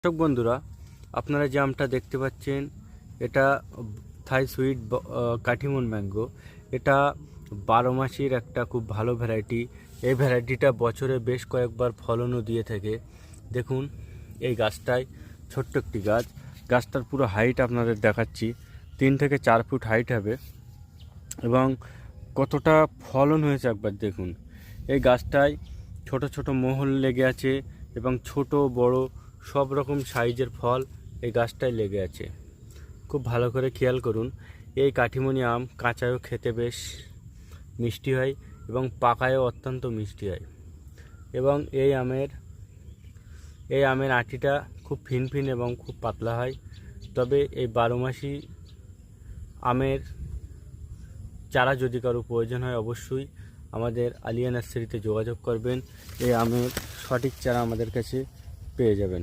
দর্শক বন্ধুরা, আপনারা যে আমটা দেখতে পাচ্ছেন এটা থাই সুইট কাঠিমন ম্যাঙ্গো। এটা 12 মাসের একটা খুব ভালো ভ্যারাইটি। এই ভ্যারাইটিটা বছরে বেশ কয়েকবার ফলনও দিয়ে থাকে। দেখুন এই গাছটায় ছোট্ট একটি গাছ, গাছটার পুরো হাইট আপনাদের দেখাচ্ছি, 3 থেকে 4 ফুট হাইট হবে এবং কতটা ফলন হয়েছে একবার দেখুন। এই গাছটায় ছোট ছোট মহল লেগে আছে এবং ছোট বড় সব রকম সাইজের ফল এই গাছটায় লেগে আছে। খুব ভালো করে খেয়াল করুন। এই কাঠিমনি আম কাঁচায়ও খেতে বেশ মিষ্টি হয় এবং পাকায়ও অত্যন্ত মিষ্টি হয় এবং এই আমের আটিটা খুব ফিনফিন এবং খুব পাতলা হয়। তবে এই 12 মাসি আমের চারা যদি কারো প্রয়োজন হয় অবশ্যই আমাদের আলিয়া নার্সারিতে যোগাযোগ করবেন। এই আমের সঠিক চারা আমাদের কাছে পেয়ে যাবেন।